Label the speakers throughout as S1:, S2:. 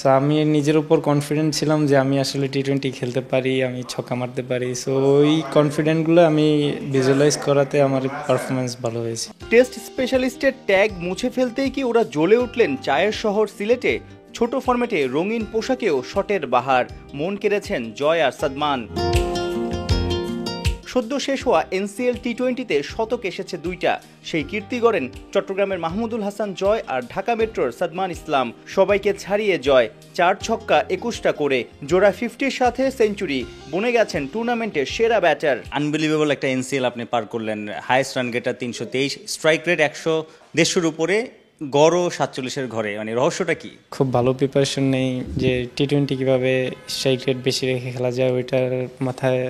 S1: So আমি নিজের উপর কনফিডেন্ট ছিলাম যে আমি আসলে টি-20 খেলতে পারি, আমি ছক্কা মারতে পারি। সো ওই কনফিডেন্টগুলো আমি ভিজুয়ালাইজ করাতে আমার পারফরমেন্স ভালো হয়েছে।
S2: টেস্ট স্পেশালিস্টের ট্যাগ মুছে ফেলতেই কি ওরা জ্বলে উঠলেন চায়ের শহর সিলেটে? ছোট ফরম্যাটে রঙিন পোশাকেও শটের বাহার, মন কেড়েছেন জয় আর সাদমান। সদ্য শেষ হওয়া এনসিএল টি-20তে শতক এসেছে 2টা। সেই কীর্তি গড়েন চট্টগ্রামের মাহমুদুল হাসান জয় আর ঢাকা মেট্রোর সাদমান ইসলাম। সবাইকে ছাড়িয়ে জয় 4 ছক্কা 21টা করে জোড়া 50-র সাথে সেঞ্চুরি বনে গেছেন টুর্নামেন্টের সেরা ব্যাটার।
S3: আনবিলিভেবল একটা এনসিএল আপনি পার করলেন। হাইয়েস্ট রান গেটার 323, স্ট্রাইক রেট 100 উপরে, গড়ও 47-এর ঘরে। মানে রহস্যটা কি?
S1: খুব ভালো প্রিপারেশন নেই যে টি-20 কীভাবে স্ট্রাইক রেট বেশি রেখে খেলা যায়, ওইটার মাথায়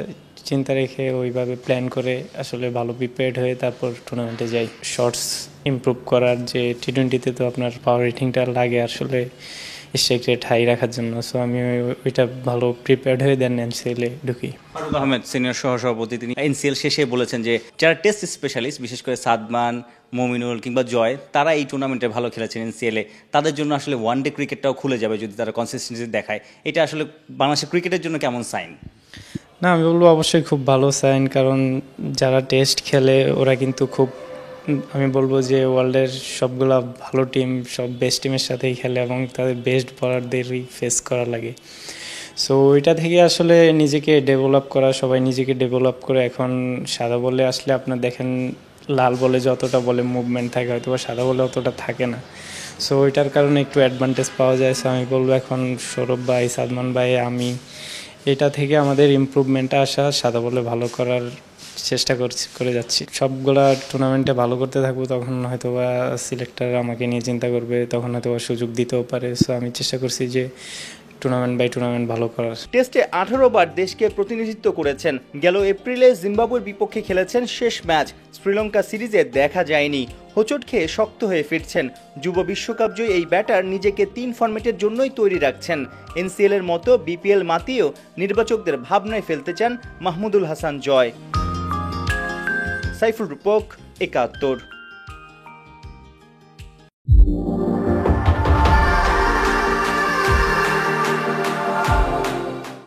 S1: চিন্তা রেখে ওইভাবে প্ল্যান করে আসলে ভালো প্রিপেয়ার্ড হয়ে তারপর টুর্নামেন্টে যাই। শর্টস ইমপ্রুভ করার যে টি-20তে তো আপনার পাওয়ার রেটিংটা লাগে আসলে স্ট্রাইক রেট হাই রাখার জন্য। সো আমি ওইটা ভালো প্রিপেয়ার্ড হয়ে দেন এনসিএলে ঢুকি।
S3: ফারুক আহমেদ সিনিয়র সহসভাপতি, তিনি এনসিএল শেষে বলেছেন যে যারা টেস্ট স্পেশালিস্ট, বিশেষ করে সাদমান, মমিনুল কিংবা জয়, তারা এই টুর্নামেন্টে ভালো খেলেছেন এনসিএলে, তাদের জন্য আসলে ওয়ানডে ক্রিকেটটাও খুলে যাবে যদি তারা কনসিস্টেন্সি দেখায়। এটা আসলে বাংলাদেশের ক্রিকেটের জন্য কেমন সাইন?
S1: না, আমি বলবো অবশ্যই খুব ভালো সাইন, কারণ যারা টেস্ট খেলে ওরা কিন্তু খুব, আমি বলবো যে ওয়ার্ল্ডের সবগুলা ভালো টিম, সব বেস্ট টিমের সাথেই খেলে এবং তাদের বেস্ট বোলারদেরই ফেস করা লাগে। সো ওইটা থেকে আসলে নিজেকে ডেভেলপ করা, সবাই নিজেকে ডেভেলপ করে এখন সাদা বলে আসলে আপনার দেখেন লাল বলে যতটা বলে মুভমেন্ট থাকে হয়তো বা সাদা বলে অতটা থাকে না। সো ওইটার কারণে একটু অ্যাডভান্টেজ পাওয়া যায়। সো আমি বলবো এখন সৌরভ ভাই, সাদমান ভাই, আমি এটা থেকে আমাদের ইমপ্রুভমেন্টটা আসা, সাদা বলে ভালো করার চেষ্টা করে যাচ্ছি। সবগুলা টুর্নামেন্টে ভালো করতে থাকবো, তখন হয়তো বা সিলেক্টর আমাকে নিয়ে চিন্তা করবে, তখন হয়তো বা সুযোগ দিতেও পারে। সো আমি চেষ্টা করছি যে টুর্নামেন্ট বাই টুর্নামেন্ট ভালো করার।
S2: টেস্টে 18 বার দেশকে প্রতিনিধিত্ব করেছেন। গেল এপ্রিলে জিম্বাবুয়ের বিপক্ষে খেলেছেন শেষ ম্যাচ। শ্রীলঙ্কা সিরিজে দেখা যায়নি, হোঁচট খেয়ে শক্ত হয়ে ফিরছেন। যুব বিশ্বকাপ জয়ী এই ব্যাটার নিজেকে 3 ফরম্যাটের জন্যই তৈরি রাখছেন। এনসিএল এর মতো বিপিএল মাতিয়েও নির্বাচকদের ভাবনায় ফেলতে চান মাহমুদুল হাসান জয়। সাইফুল রূপক, 71।